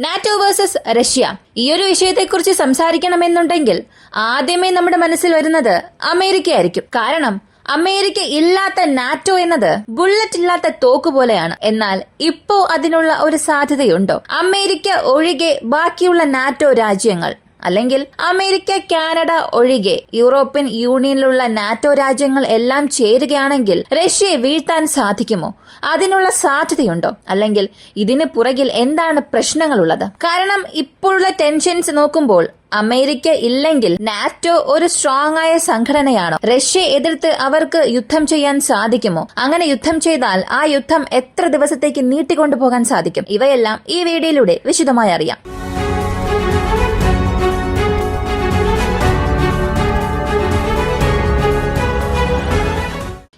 NATO versus Russia ഈ ഒരു വിഷയത്തെക്കുറിച്ച് സംസാരിക്കണമെന്നുണ്ടെങ്കിൽ ആദ്യമേ നമ്മുടെ മനസ്സിൽ വരുന്നത് അമേരിക്ക ആയിരിക്കും. കാരണം അമേരിക്ക ഇല്ലാത്ത നാറ്റോ എന്നത് ബുള്ളറ്റ് ഇല്ലാത്ത തോക്ക് പോലെയാണ്. എന്നാൽ ഇപ്പോ അതിനുള്ള ഒരു സാധ്യതയുണ്ടോ? അമേരിക്ക ഒഴികെ ബാക്കിയുള്ള നാറ്റോ രാജ്യങ്ങൾ അല്ലെങ്കിൽ അമേരിക്ക, കാനഡ ഒഴികെ യൂറോപ്യൻ യൂണിയനിലുള്ള നാറ്റോ രാജ്യങ്ങൾ എല്ലാം ചേരുകയാണെങ്കിൽ റഷ്യയെ വീഴ്ത്താൻ സാധിക്കുമോ? അതിനുള്ള സാധ്യതയുണ്ടോ? അല്ലെങ്കിൽ ഇതിന് പുറകിൽ എന്താണ് പ്രശ്നങ്ങളുള്ളത്? കാരണം ഇപ്പോഴുള്ള ടെൻഷൻസ് നോക്കുമ്പോൾ അമേരിക്ക ഇല്ലെങ്കിൽ നാറ്റോ ഒരു സ്ട്രോങ് ആയ സംഘടനയാണോ? റഷ്യയെ എതിർത്ത് അവർക്ക് യുദ്ധം ചെയ്യാൻ സാധിക്കുമോ? അങ്ങനെ യുദ്ധം ചെയ്താൽ ആ യുദ്ധം എത്ര ദിവസത്തേക്ക് നീട്ടിക്കൊണ്ടുപോകാൻ സാധിക്കും? ഇവയെല്ലാം ഈ വീഡിയോയിലൂടെ വിശദമായി അറിയാം.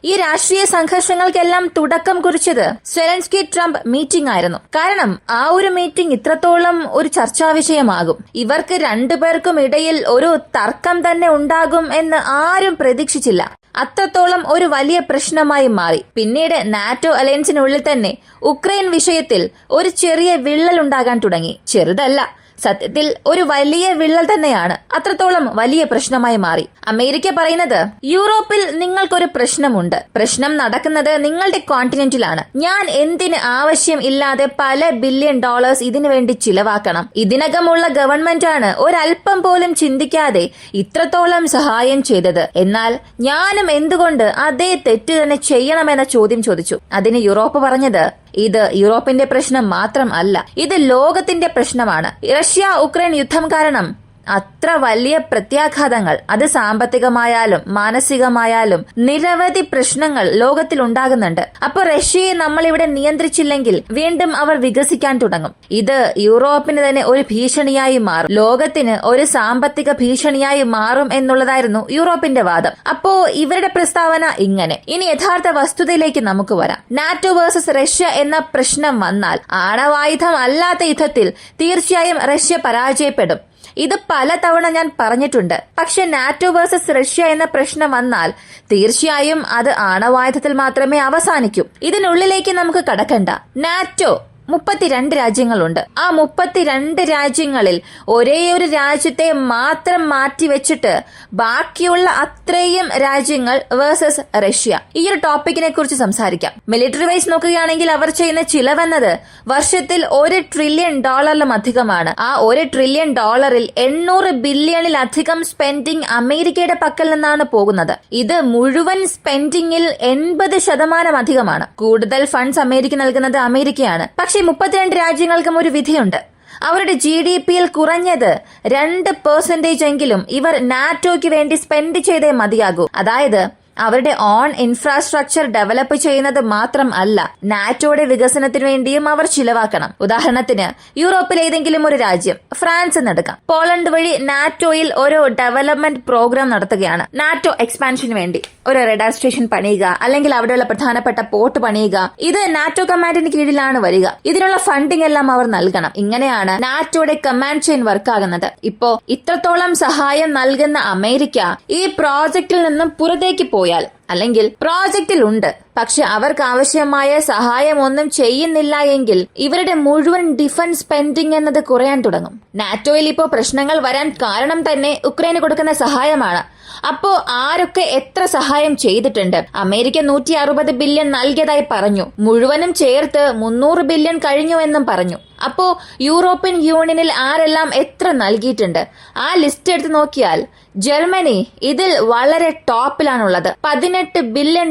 ഈ രാഷ്ട്രീയ സംഘർഷങ്ങൾക്കെല്ലാം തുടക്കം കുറിച്ചത് സെലൻസ്കി ട്രംപ് മീറ്റിംഗ് ആയിരുന്നു. കാരണം ആ ഒരു മീറ്റിംഗ് ഇത്രത്തോളം ഒരു ചർച്ചാ വിഷയമാകും, ഇവർക്ക് രണ്ടുപേർക്കും ഇടയിൽ ഒരു തർക്കം തന്നെ ഉണ്ടാകും എന്ന് ആരും പ്രതീക്ഷിച്ചില്ല. അത്രത്തോളം ഒരു വലിയ പ്രശ്നമായി മാറി. പിന്നീട് നാറ്റോ അലയൻസിനുള്ളിൽ തന്നെ ഉക്രൈൻ വിഷയത്തിൽ ഒരു ചെറിയ വിള്ളൽ ഉണ്ടാകാൻ തുടങ്ങി. ചെറുതല്ല, സത്യത്തിൽ ഒരു വലിയ വിള്ളൽ തന്നെയാണ്. അത്രത്തോളം വലിയ പ്രശ്നമായി മാറി. അമേരിക്ക പറയുന്നത് യൂറോപ്പിൽ നിങ്ങൾക്കൊരു പ്രശ്നമുണ്ട്, പ്രശ്നം നടക്കുന്നത് നിങ്ങളുടെ കോണ്ടിനെന്റിലാണ്. ഞാൻ എന്തിന് ആവശ്യം ഇല്ലാതെ പല ബില്യൺ ഡോളേഴ്സ് ഇതിനു വേണ്ടി ചിലവാക്കണം? ഇതിനകമുള്ള ഗവൺമെന്റ് ആണ് ഒരല്പം പോലും ചിന്തിക്കാതെ ഇത്രത്തോളം സഹായം ചെയ്തത്. എന്നാൽ ഞാനും എന്തുകൊണ്ട് അതേ തെറ്റ് തന്നെ ചെയ്യണമെന്ന ചോദ്യം ചോദിച്ചു. അതിന് യൂറോപ്പ് പറഞ്ഞത് ഇത് യൂറോപ്പിന്റെ പ്രശ്നം മാത്രം അല്ല, ഇത് ലോകത്തിന്റെ പ്രശ്നമാണ്. റഷ്യ ഉക്രൈൻ യുദ്ധം കാരണം അത്ര വലിയ പ്രത്യാഘാതങ്ങൾ, അത് സാമ്പത്തികമായാലും മാനസികമായാലും നിരവധി പ്രശ്നങ്ങൾ ലോകത്തിൽ ഉണ്ടാകുന്നുണ്ട്. അപ്പൊ റഷ്യയെ നമ്മൾ ഇവിടെ നിയന്ത്രിച്ചില്ലെങ്കിൽ വീണ്ടും അവർ വികസിക്കാൻ തുടങ്ങും. ഇത് യൂറോപ്പിന് തന്നെ ഒരു ഭീഷണിയായി മാറും, ലോകത്തിന് ഒരു സാമ്പത്തിക ഭീഷണിയായി മാറും എന്നുള്ളതായിരുന്നു യൂറോപ്പിന്റെ വാദം. അപ്പോ ഇവരുടെ പ്രസ്താവന ഇങ്ങനെ. ഇനി യഥാർത്ഥ വസ്തുതയിലേക്ക് നമുക്ക് വരാം. നാറ്റോ വേഴ്സസ് റഷ്യ എന്ന പ്രശ്നം വന്നാൽ ആണവായുധം അല്ലാത്ത യുദ്ധത്തിൽ തീർച്ചയായും റഷ്യ പരാജയപ്പെടും. ഇത് പലതവണ ഞാൻ പറഞ്ഞിട്ടുണ്ട്. പക്ഷെ നാറ്റോ വേഴ്സസ് റഷ്യ എന്ന പ്രശ്നം വന്നാൽ തീർച്ചയായും അത് ആണവായുധത്തിൽ മാത്രമേ അവസാനിക്കൂ. ഇതിനുള്ളിലേക്ക് നമുക്ക് കടക്കണ്ട. നാറ്റോ 32 രാജ്യങ്ങളുണ്ട്. ആ 32 രാജ്യങ്ങളിൽ ഒരേ ഒരു രാജ്യത്തെ മാത്രം മാറ്റിവെച്ചിട്ട് ബാക്കിയുള്ള അത്രയും രാജ്യങ്ങൾ വേഴ്സസ് റഷ്യ. ഈ ഒരു ടോപ്പിക്കിനെ കുറിച്ച് സംസാരിക്കാം. മിലിറ്ററി വൈസ് നോക്കുകയാണെങ്കിൽ അവർ ചെയ്യുന്ന ചിലവെന്നത് വർഷത്തിൽ $1 ട്രില്യൺ അധികമാണ്. ആ $1 ട്രില്യൺ 800 ബില്യണിലധികം സ്പെൻഡിംഗ് അമേരിക്കയുടെ പക്കൽ നിന്നാണ് പോകുന്നത്. ഇത് മുഴുവൻ സ്പെൻഡിങ്ങിൽ 80% അധികമാണ്. കൂടുതൽ ഫണ്ട്സ് അമേരിക്ക നൽകുന്നത് അമേരിക്കയാണ്. പക്ഷേ 32 രാജ്യങ്ങൾക്കും ഒരു വിധിയുണ്ട്. അവരുടെ GDPയിൽ കുറഞ്ഞത് 2% എങ്കിലും ഇവർ നാറ്റോയ്ക്ക് വേണ്ടി സ്പെൻഡ് ചെയ്തേ മതിയാകൂ. അതായത് അവരുടെ ഓൺ ഇൻഫ്രാസ്ട്രക്ചർ ഡെവലപ്പ് ചെയ്യുന്നത് മാത്രം അല്ല, നാറ്റോയുടെ വികസനത്തിന് വേണ്ടിയും അവർ ചിലവാക്കണം. ഉദാഹരണത്തിന് യൂറോപ്പിലെ ഏതെങ്കിലും ഒരു രാജ്യം, ഫ്രാൻസ് എന്നെടുക്കാം. പോളണ്ട് വഴി നാറ്റോയിൽ ഒരു ഡെവലപ്മെന്റ് പ്രോഗ്രാം നടത്തുകയാണ്. നാറ്റോ എക്സ്പാൻഷന് വേണ്ടി ഒരു റഡാർ സ്റ്റേഷൻ പണിയുക, അല്ലെങ്കിൽ അവിടെയുള്ള പ്രധാനപ്പെട്ട പോർട്ട് പണിയുക. ഇത് നാറ്റോ കമാൻഡിന് കീഴിലാണ് വരിക. ഇതിനുള്ള ഫണ്ടിംഗ് എല്ലാം അവർ നൽകണം. ഇങ്ങനെയാണ് നാറ്റോയുടെ കമാൻഡ് ചെയിൻ വർക്ക് ആകുന്നത്. ഇപ്പോ ഇത്രത്തോളം സഹായം നൽകുന്ന അമേരിക്ക ഈ പ്രോജക്റ്റിൽ നിന്നും പുറത്തേക്ക് പോയാൽ, അല്ലെങ്കിൽ പ്രോജക്റ്റിൽ ഉണ്ട് പക്ഷെ അവർക്ക് ആവശ്യമായ സഹായം ഒന്നും ചെയ്യുന്നില്ല എങ്കിൽ ഇവരുടെ മുഴുവൻ ഡിഫൻസ് സ്പെൻഡിംഗ് എന്നത് കുറയാൻ തുടങ്ങും. നാറ്റോയിൽ ഇപ്പോൾ പ്രശ്നങ്ങൾ വരാൻ കാരണം തന്നെ ഉക്രൈന് കൊടുക്കുന്ന സഹായമാണ്. അപ്പോ ആരൊക്കെ എത്ര സഹായം ചെയ്തിട്ടുണ്ട്? അമേരിക്ക 160 ബില്യൺ നൽകിയതായി പറഞ്ഞു. മുഴുവനും ചേർത്ത് 300 ബില്യൺ കഴിഞ്ഞുവെന്നും പറഞ്ഞു. അപ്പോ യൂറോപ്യൻ യൂണിയനിൽ ആരെല്ലാം എത്ര നൽകിയിട്ടുണ്ട്? ആ ലിസ്റ്റ് എടുത്ത് നോക്കിയാൽ ജർമ്മനി ഇതിൽ വളരെ ടോപ്പിലാണുള്ളത്. $18 ബില്യൺ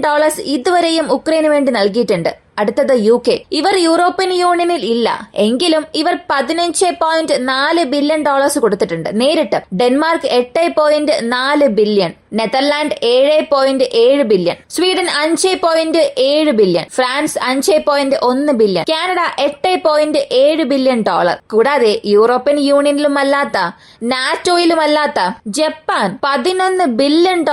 ഇതുവരെയും ഉക്രൈന് വേണ്ടി നൽകിയിട്ടുണ്ട്. അടുത്തത് UK. ഇവർ യൂറോപ്യൻ യൂണിയനിൽ ഇല്ല എങ്കിലും ഇവർ $15.4 ബില്യൺ കൊടുത്തിട്ടുണ്ട് നേരിട്ട്. Denmark 8.4 billion, Netherland 7.7 billion, Sweden 5.7 billion, France 5.1 billion, Canada $8.7 billion. കൂടാതെ യൂറോപ്യൻ യൂണിയനിലുമല്ലാത്ത നാറ്റോയിലുമല്ലാത്ത ജപ്പാൻ $11 ബില്യൺ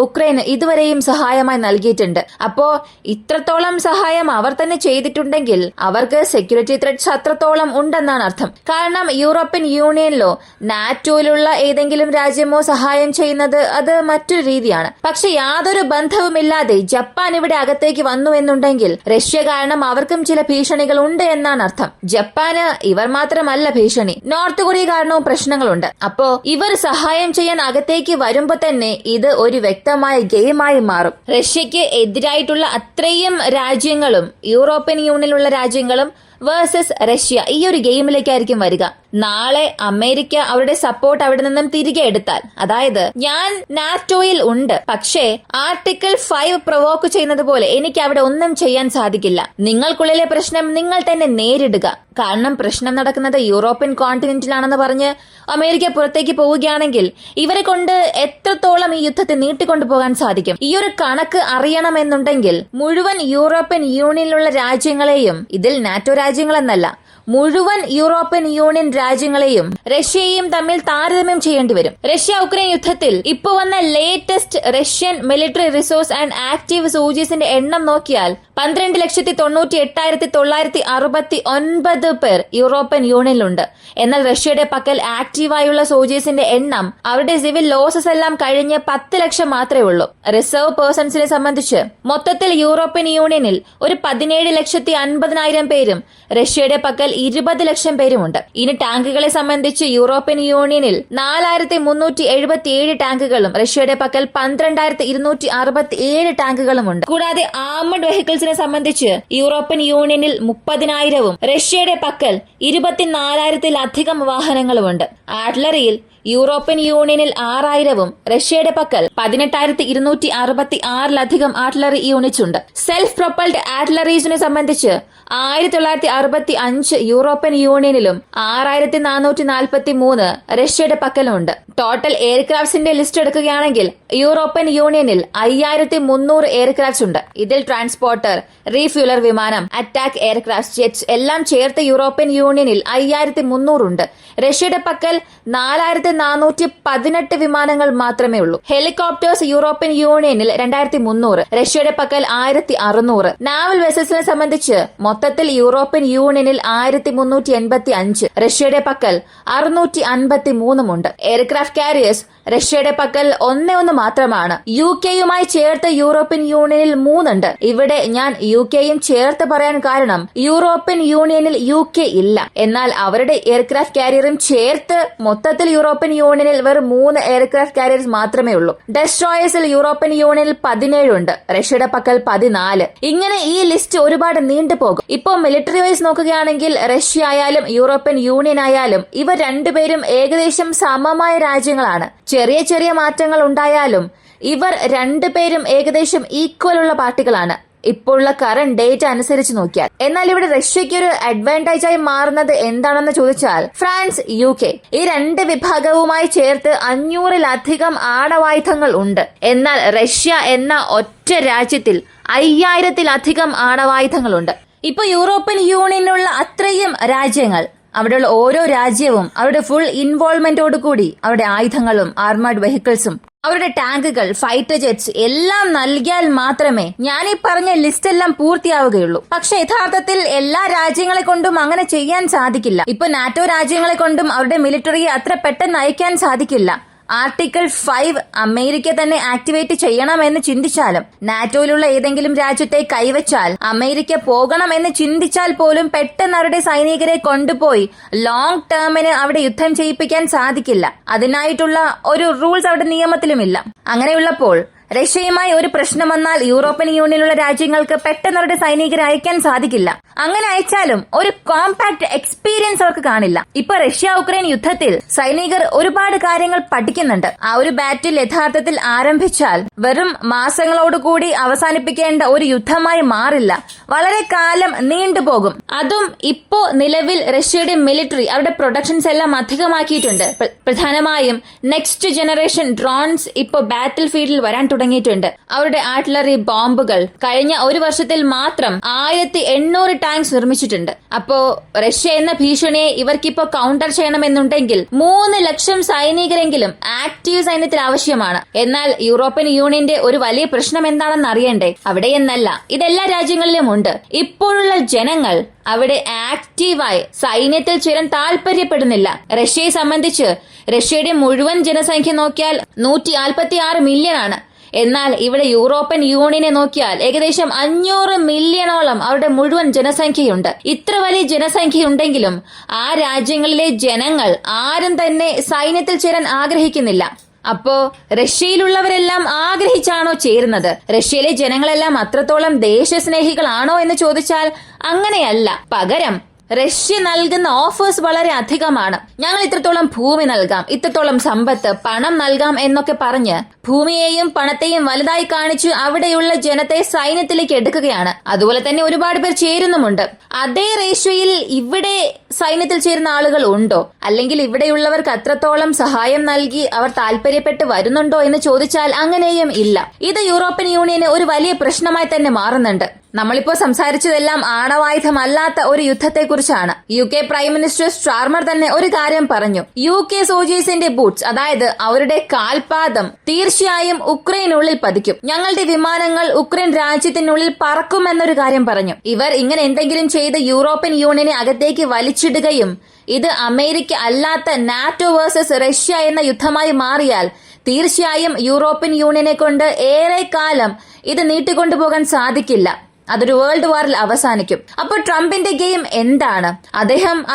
ഉക്രൈന് ഇതുവരെയും സഹായമായി നൽകിയിട്ടുണ്ട്. അപ്പോ ഇത്രത്തോളം സഹായം അവർ തന്നെ ചെയ്തിട്ടുണ്ടെങ്കിൽ അവർക്ക് സെക്യൂരിറ്റി ത്രെറ്റ്സ് അത്രത്തോളം ഉണ്ടെന്നാണ് അർത്ഥം. കാരണം യൂറോപ്യൻ യൂണിയനിലോ നാറ്റോയിലുള്ള ഏതെങ്കിലും രാജ്യമോ സഹായം ചെയ്യുന്നത് അത് മറ്റൊരു രീതിയാണ്. പക്ഷെ യാതൊരു ബന്ധവുമില്ലാതെ ജപ്പാൻ ഇവിടെ അകത്തേക്ക് വന്നു എന്നുണ്ടെങ്കിൽ റഷ്യ കാരണം അവർക്കും ചില ഭീഷണികൾ ഉണ്ട് എന്നാണ് അർത്ഥം. ജപ്പാന് ഇവർ മാത്രമല്ല ഭീഷണി, നോർത്ത് കൊറിയ കാരണവും പ്രശ്നങ്ങളുണ്ട്. അപ്പോ ഇവർ സഹായം ചെയ്യാൻ അകത്തേക്ക് വരുമ്പോ തന്നെ ഇത് ഒരു വ്യക്തമായ ഗെയിമായി മാറും. റഷ്യക്ക് എതിരായിട്ടുള്ള അത്രയും രാജ്യങ്ങളും യൂറോപ്യൻ യൂണിയനിലുള്ള രാജ്യങ്ങളും വേഴ്സസ് റഷ്യ ഈ ഒരു ഗെയിമിലേക്കായിരിക്കും വരിക. നാളെ അമേരിക്ക അവരുടെ സപ്പോർട്ട് അവിടെ നിന്നും തിരികെ എടുത്താൽ, അതായത് ഞാൻ നാറ്റോയിൽ ഉണ്ട് പക്ഷേ ആർട്ടിക്കിൾ 5 പ്രൊവോക്ക് ചെയ്യുന്നത് പോലെ എനിക്ക് അവിടെ ഒന്നും ചെയ്യാൻ സാധിക്കില്ല. നിങ്ങൾക്കുള്ളിലെ പ്രശ്നം നിങ്ങൾ തന്നെ നേരിടുക. കാരണം പ്രശ്നം നടക്കുന്നത് യൂറോപ്യൻ കോണ്ടിനെന്റിലാണെന്ന് പറഞ്ഞ് അമേരിക്ക പുറത്തേക്ക് പോവുകയാണെങ്കിൽ ഇവരെ കൊണ്ട് എത്രത്തോളം ഈ യുദ്ധത്തെ നീട്ടിക്കൊണ്ടു പോകാൻ സാധിക്കും? ഈ ഒരു കണക്ക് അറിയണമെന്നുണ്ടെങ്കിൽ മുഴുവൻ യൂറോപ്യൻ യൂണിയനിലുള്ള രാജ്യങ്ങളെയും, ഇതിൽ നാറ്റോ രാജ്യങ്ങളെന്നല്ല മുഴുവൻ യൂറോപ്യൻ യൂണിയൻ രാജ്യങ്ങളെയും റഷ്യയും തമ്മിൽ താരതമ്യം ചെയ്യേണ്ടി വരും. റഷ്യ ഉക്രൈൻ യുദ്ധത്തിൽ ഇപ്പൊ വന്ന latest Russian military resources and active സോൾജേഴ്സിന്റെ എണ്ണം നോക്കിയാൽ 12,98,969 പേർ യൂറോപ്യൻ യൂണിയനിലുണ്ട്. എന്നാൽ റഷ്യയുടെ പക്കൽ ആക്റ്റീവായുള്ള സോൾജേഴ്സിന്റെ എണ്ണം അവരുടെ സിവിൽ ലോസസ് എല്ലാം കഴിഞ്ഞ് 10 ലക്ഷം മാത്രമേ ഉള്ളൂ. റിസർവ് പേഴ്സൺസിനെ സംബന്ധിച്ച് മൊത്തത്തിൽ യൂറോപ്യൻ യൂണിയനിൽ ഒരു 17,50,000 പേരും റഷ്യയുടെ പക്കൽ 20 ലക്ഷം പേരുമുണ്ട്. ഇനി ടാങ്കുകളെ സംബന്ധിച്ച് യൂറോപ്യൻ യൂണിയനിൽ 4,377 ടാങ്കുകളും റഷ്യയുടെ പക്കൽ 12,267 ടാങ്കുകളുമുണ്ട്. കൂടാതെ ആർമഡ് വെഹിക്കിൾസിനെ സംബന്ധിച്ച് യൂറോപ്യൻ യൂണിയനിൽ 30,000-ഉം റഷ്യയുടെ പക്കൽ 24,000-ലധികം വാഹനങ്ങളുമുണ്ട്. ആർട്ടിലറിയിൽ യൂറോപ്യൻ യൂണിയനിൽ 6,000-ഉം റഷ്യയുടെ പക്കൽ 18,266-ലധികം ആർട്ടിലറി യൂണിറ്റ്സ് ഉണ്ട്. സെൽഫ് പ്രൊപ്പൽഡ് ആർട്ടിലറീസിനെ സംബന്ധിച്ച് 1965 യൂറോപ്യൻ യൂണിയനിലും 6,443 റഷ്യയുടെ പക്കലുമുണ്ട്. ടോട്ടൽ എയർക്രാഫ്റ്റ്സിന്റെ ലിസ്റ്റ് എടുക്കുകയാണെങ്കിൽ യൂറോപ്യൻ യൂണിയനിൽ 5,300 എയർക്രാഫ്റ്റ്സ് ഉണ്ട്. ഇതിൽ ട്രാൻസ്പോർട്ടർ, റീഫ്യൂലർ വിമാനം, അറ്റാക്ക് എയർക്രാഫ്റ്റ്, ജെറ്റ്സ് എല്ലാം ചേർത്ത് യൂറോപ്യൻ യൂണിയനിൽ 5,300 ഉണ്ട്. റഷ്യയുടെ പക്കൽ 4,418 വിമാനങ്ങൾ മാത്രമേ ഉള്ളൂ. ഹെലികോപ്റ്റേഴ്സ് യൂറോപ്യൻ യൂണിയനിൽ 2,300, റഷ്യയുടെ പക്കൽ 1,600. നാവൽ വെസൽസിനെ സംബന്ധിച്ച് മൊത്തത്തിൽ യൂറോപ്യൻ യൂണിയനിൽ 1,385, റഷ്യയുടെ പക്കൽ 653 ഉണ്ട്. എയർക്രാഫ്റ്റ് കാരിയേഴ്സ് റഷ്യയുടെ പക്കൽ 1 മാത്രമാണ്. യുകെയുമായി ചേർത്ത് യൂറോപ്യൻ യൂണിയനിൽ 3 ഉണ്ട്. ഇവിടെ ഞാൻ യുകെയും ചേർത്ത് പറയാൻ കാരണം യൂറോപ്യൻ യൂണിയനിൽ യുകെ ഇല്ല. എന്നാൽ അവരുടെ എയർക്രാഫ്റ്റ് കാരിയറും ചേർത്ത് മൊത്തത്തിൽ യൂറോപ്യൻ യൂണിയനിൽ വെറും 3 എയർക്രാഫ്റ്റ് കാരിയേഴ്സ് മാത്രമേ ഉള്ളൂ. ഡെസ്ട്രോയേഴ്സിൽ യൂറോപ്യൻ യൂണിയനിൽ 17 ഉണ്ട്, റഷ്യയുടെ പക്കൽ 14. ഇങ്ങനെ ഈ ലിസ്റ്റ് ഒരുപാട് നീണ്ടുപോകും. ഇപ്പോ മിലിറ്ററി വൈസ് നോക്കുകയാണെങ്കിൽ റഷ്യ ആയാലും യൂറോപ്യൻ യൂണിയൻ ആയാലും ഇവർ രണ്ടുപേരും ഏകദേശം സമമായ രാജ്യങ്ങളാണ്. ചെറിയ ചെറിയ മാറ്റങ്ങൾ ഉണ്ടായാലും ഇവർ രണ്ടുപേരും ഏകദേശം ഈക്വൽ ഉള്ള പാർട്ടികളാണ് ഇപ്പോഴുള്ള കറന്റ് ഡേറ്റ അനുസരിച്ച് നോക്കിയാൽ. എന്നാൽ ഇവിടെ റഷ്യയ്ക്ക് ഒരു അഡ്വാൻറ്റേജ് ആയി മാറുന്നത് എന്താണെന്ന് ചോദിച്ചാൽ ഫ്രാൻസ്, യുകെ ഈ 2 വിഭാഗവുമായി ചേർത്ത് 500-ലധികം ആണവായുധങ്ങൾ ഉണ്ട്. എന്നാൽ റഷ്യ എന്ന ഒറ്റ രാജ്യത്തിൽ 5,000-ലധികം ആണവായുധങ്ങളുണ്ട്. ഇപ്പൊ യൂറോപ്യൻ യൂണിയനിലുള്ള അത്രയും രാജ്യങ്ങൾ, അവിടെയുള്ള ഓരോ രാജ്യവും അവരുടെ ഫുൾ ഇൻവോൾവ്മെന്റോട് കൂടി അവരുടെ ആയുധങ്ങളും ആർമേഡ് വെഹിക്കിൾസും അവരുടെ ടാങ്കുകൾ, ഫൈറ്റർ ജെറ്റ്സ് എല്ലാം നൽകിയാൽ മാത്രമേ ഞാൻ ഈ പറഞ്ഞ ലിസ്റ്റ് എല്ലാം പൂർത്തിയാവുകയുള്ളൂ. പക്ഷെ യഥാർത്ഥത്തിൽ എല്ലാ രാജ്യങ്ങളെ കൊണ്ടും അങ്ങനെ ചെയ്യാൻ സാധിക്കില്ല. ഇപ്പൊ നാറ്റോ രാജ്യങ്ങളെ കൊണ്ടും അവരുടെ മിലിറ്ററിയെ അത്ര പെട്ടെന്ന് അയക്കാൻ സാധിക്കില്ല. ആർട്ടിക്കിൾ 5 അമേരിക്ക തന്നെ ആക്ടിവേറ്റ് ചെയ്യണമെന്ന് ചിന്തിച്ചാലും, നാറ്റോയിലുള്ള ഏതെങ്കിലും രാജ്യത്തെ കൈവച്ചാൽ അമേരിക്ക പോകണമെന്ന് ചിന്തിച്ചാൽ പോലും പെട്ടെന്ന് അവരുടെ സൈനികരെ കൊണ്ടുപോയി ലോങ് ടേമിന് അവിടെ യുദ്ധം ചെയ്യിപ്പിക്കാൻ സാധിക്കില്ല. അതിനായിട്ടുള്ള ഒരു റൂൾസ് അവിടെ നിയമത്തിലുമില്ല. അങ്ങനെയുള്ളപ്പോൾ റഷ്യയുമായി ഒരു പ്രശ്നം വന്നാൽ യൂറോപ്യൻ യൂണിയനിലുള്ള രാജ്യങ്ങൾക്ക് പെട്ടെന്ന് അവരുടെ സൈനികരെ അയക്കാൻ സാധിക്കില്ല. അങ്ങനെ അയച്ചാലും ഒരു കോമ്പാക്ട് എക്സ്പീരിയൻസ് അവർക്ക് കാണില്ല. ഇപ്പൊ റഷ്യ ഉക്രൈൻ യുദ്ധത്തിൽ സൈനികർ ഒരുപാട് കാര്യങ്ങൾ പഠിക്കുന്നുണ്ട്. ആ ഒരു ബാറ്റിൽ യഥാർത്ഥത്തിൽ ആരംഭിച്ചാൽ വെറും മാസങ്ങളോടുകൂടി അവസാനിപ്പിക്കേണ്ട ഒരു യുദ്ധമായി മാറില്ല, വളരെ കാലം നീണ്ടുപോകും. അതും ഇപ്പോ നിലവിൽ റഷ്യയുടെ മിലിറ്ററി അവരുടെ പ്രൊഡക്ഷൻസ് എല്ലാം അധികമാക്കിയിട്ടുണ്ട്. പ്രധാനമായും നെക്സ്റ്റ് ജനറേഷൻ ഡ്രോൺസ് ഇപ്പോ ബാറ്റിൽ ഫീൽഡിൽ വരാൻ തുടങ്ങിയിട്ടുണ്ട്. അവരുടെ ആർട്ടിലറി ബോംബുകൾ കഴിഞ്ഞ ഒരു വർഷത്തിൽ മാത്രം 1800 ടാങ്ക്സ് നിർമ്മിച്ചിട്ടുണ്ട്. അപ്പോ റഷ്യ എന്ന ഭീഷണിയെ ഇവർക്കിപ്പോ കൗണ്ടർ ചെയ്യണമെന്നുണ്ടെങ്കിൽ 3 ലക്ഷം സൈനികരെങ്കിലും ആക്റ്റീവ് സൈന്യത്തിൽ ആവശ്യമാണ്. എന്നാൽ യൂറോപ്യൻ യൂണിയന്റെ ഒരു വലിയ പ്രശ്നം എന്താണെന്ന് അറിയണ്ടേ? അവിടെയെന്നല്ല, ഇതെല്ലാ രാജ്യങ്ങളിലും ഉണ്ട്. ഇപ്പോഴുള്ള ജനങ്ങൾ അവിടെ ആക്റ്റീവായി സൈന്യത്തിൽ ചേരാൻ താല്പര്യപ്പെടുന്നില്ല. റഷ്യയെ സംബന്ധിച്ച് റഷ്യയുടെ മുഴുവൻ ജനസംഖ്യ നോക്കിയാൽ 146 മില്യൺ ആണ്. എന്നാൽ ഇവിടെ യൂറോപ്യൻ യൂണിയനെ നോക്കിയാൽ ഏകദേശം 500 മില്യണോളം അവരുടെ മുഴുവൻ ജനസംഖ്യയുണ്ട്. ഇത്ര വലിയ ജനസംഖ്യയുണ്ടെങ്കിലും ആ രാജ്യങ്ങളിലെ ജനങ്ങൾ ആരും തന്നെ സൈന്യത്തിൽ ചേരാൻ ആഗ്രഹിക്കുന്നില്ല. അപ്പോ റഷ്യയിലുള്ളവരെല്ലാം ആഗ്രഹിച്ചാണോ ചേരുന്നത്? റഷ്യയിലെ ജനങ്ങളെല്ലാം അത്രത്തോളം ദേശസ്നേഹികളാണോ എന്ന് ചോദിച്ചാൽ അങ്ങനെയല്ല. പകരം റഷ്യ നൽകുന്ന ഓഫേഴ്സ് വളരെ അധികമാണ്. ഞങ്ങൾ ഇത്രത്തോളം ഭൂമി നൽകാം, ഇത്രത്തോളം സമ്പത്ത്, പണം നൽകാം എന്നൊക്കെ പറഞ്ഞ് ഭൂമിയെയും പണത്തെയും വലുതായി കാണിച്ച് അവിടെയുള്ള ജനത്തെ സൈന്യത്തിലേക്ക് എടുക്കുകയാണ്. അതുപോലെ തന്നെ ഒരുപാട് പേർ ചേരുന്നുമുണ്ട്. അതേ റേഷ്യോയിൽ ഇവിടെ സൈന്യത്തിൽ ചേരുന്ന ആളുകൾ ഉണ്ടോ? അല്ലെങ്കിൽ ഇവിടെയുള്ളവർക്ക് അത്രത്തോളം സഹായം നൽകി അവർ താല്പര്യപ്പെട്ട് വരുന്നുണ്ടോ എന്ന് ചോദിച്ചാൽ അങ്ങനെയും ഇല്ല. ഇത് യൂറോപ്യൻ യൂണിയന് ഒരു വലിയ പ്രശ്നമായി തന്നെ മാറുന്നുണ്ട്. നമ്മളിപ്പോ സംസാരിച്ചതെല്ലാം ആണവായുധമല്ലാത്ത ഒരു യുദ്ധത്തെക്കുറിച്ചാണ്. UK പ്രൈം മിനിസ്റ്റർ സ്റ്റാർമർ തന്നെ ഒരു കാര്യം പറഞ്ഞു. UK സോൾജേഴ്സിന്റെ ബൂട്ട്സ്, അതായത് അവരുടെ കാൽപാദം തീർച്ചയായും ഉക്രൈനുള്ളിൽ പതിക്കും. ഞങ്ങളുടെ വിമാനങ്ങൾ ഉക്രൈൻ രാജ്യത്തിനുള്ളിൽ പറക്കുമെന്നൊരു കാര്യം പറഞ്ഞു. ഇവർ ഇങ്ങനെ എന്തെങ്കിലും ചെയ്ത് യൂറോപ്യൻ യൂണിയനെ അകത്തേക്ക് വലിച്ചിടുകയും ഇത് അമേരിക്ക അല്ലാത്ത നാറ്റോ വേഴ്സസ് റഷ്യ എന്ന യുദ്ധമായി മാറിയാൽ തീർച്ചയായും യൂറോപ്യൻ യൂണിയനെ കൊണ്ട് ഏറെ കാലം ഇത് നീട്ടിക്കൊണ്ടുപോകാൻ സാധിക്കില്ല. അതൊരു വേൾഡ് വാറിൽ അവസാനിക്കും. അപ്പോൾ ട്രംപിന്റെ ഗെയിം എന്താണ്?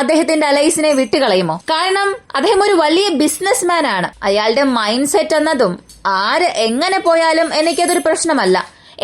അദ്ദേഹത്തിന്റെ അലൈസിനെ വിട്ടുകളയുമോ? കാരണം അദ്ദേഹം ഒരു വലിയ ബിസിനസ്മാൻ ആണ്. അയാളുടെ മൈൻഡ് സെറ്റ് എന്നതും ആര് എങ്ങനെ പോയാലും എനിക്കതൊരു പ്രശ്നമല്ല,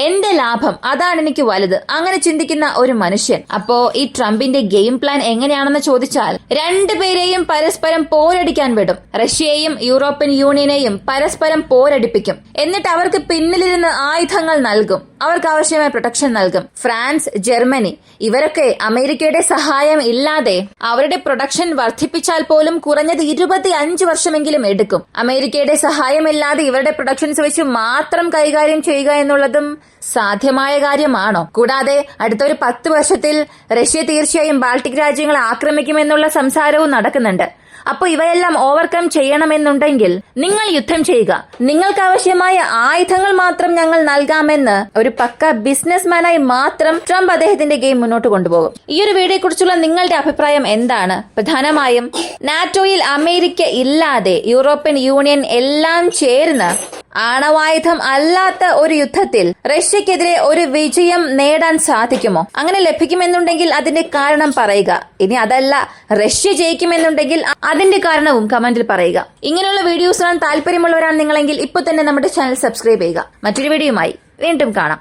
എന്റെ ലാഭം അതാണ് എനിക്ക് വലുത്, അങ്ങനെ ചിന്തിക്കുന്ന ഒരു മനുഷ്യൻ. അപ്പോ ഈ ട്രംപിന്റെ ഗെയിം പ്ലാൻ എങ്ങനെയാണെന്ന് ചോദിച്ചാൽ രണ്ടുപേരെയും പരസ്പരം പോരടിക്കാൻ വിടും. റഷ്യയെയും യൂറോപ്യൻ യൂണിയനെയും പരസ്പരം പോരടിപ്പിക്കും. എന്നിട്ട് അവർക്ക് പിന്നിലിരുന്ന് ആയുധങ്ങൾ നൽകും, അവർക്ക് ആവശ്യമായ പ്രൊട്ടക്ഷൻ നൽകും. ഫ്രാൻസ്, ജർമ്മനി ഇവരൊക്കെ അമേരിക്കയുടെ സഹായം ഇല്ലാതെ അവരുടെ പ്രൊഡക്ഷൻ വർദ്ധിപ്പിച്ചാൽ പോലും കുറഞ്ഞത് 25 വർഷമെങ്കിലും എടുക്കും. അമേരിക്കയുടെ സഹായമില്ലാതെ ഇവരുടെ പ്രൊഡക്ഷൻസ് വെച്ച് മാത്രം കൈകാര്യം ചെയ്യുക എന്നുള്ളതും സാധ്യമായ കാര്യമാണോ? കൂടാതെ അടുത്തൊരു 10 വർഷത്തിൽ റഷ്യ തീർച്ചയായും ബാൾട്ടിക് രാജ്യങ്ങളെ ആക്രമിക്കുമെന്നുള്ള സംസാരവും നടക്കുന്നുണ്ട്. അപ്പോൾ ഇവയെല്ലാം ഓവർകം ചെയ്യണമെന്നുണ്ടെങ്കിൽ നിങ്ങൾ യുദ്ധം ചെയ്യുക, നിങ്ങൾക്ക് ആവശ്യമായ ആയുധങ്ങൾ മാത്രം ഞങ്ങൾ നൽകാമെന്ന് ഒരു പക്ക ബിസിനസ്മാനായി മാത്രം ട്രംപ് അദ്ദേഹത്തിന്റെ ഗെയിം മുന്നോട്ട് കൊണ്ടുപോകും. ഈ ഒരു വീഡിയോയെ കുറിച്ചുള്ള നിങ്ങളുടെ അഭിപ്രായം എന്താണ്? പ്രധാനമായും നാറ്റോയിൽ അമേരിക്ക ഇല്ലാതെ യൂറോപ്യൻ യൂണിയൻ എല്ലാം ചേർന്ന് ആണവായുധം അല്ലാത്ത ഒരു യുദ്ധത്തിൽ റഷ്യക്കെതിരെ ഒരു വിജയം നേടാൻ സാധിക്കുമോ? അങ്ങനെ ലഭിക്കുമെന്നുണ്ടെങ്കിൽ അതിന്റെ കാരണം പറയുക. ഇനി അതല്ല, റഷ്യ ജയിക്കുമെന്നുണ്ടെങ്കിൽ അതിന്റെ കാരണവും കമന്റിൽ പറയുക. ഇങ്ങനെയുള്ള വീഡിയോസ് കാണാൻ താല്പര്യമുള്ളവരാണ് നിങ്ങളെങ്കിൽ ഇപ്പോൾ തന്നെ നമ്മുടെ ചാനൽ സബ്സ്ക്രൈബ് ചെയ്യുക. മറ്റൊരു വീഡിയോയുമായി വീണ്ടും കാണാം.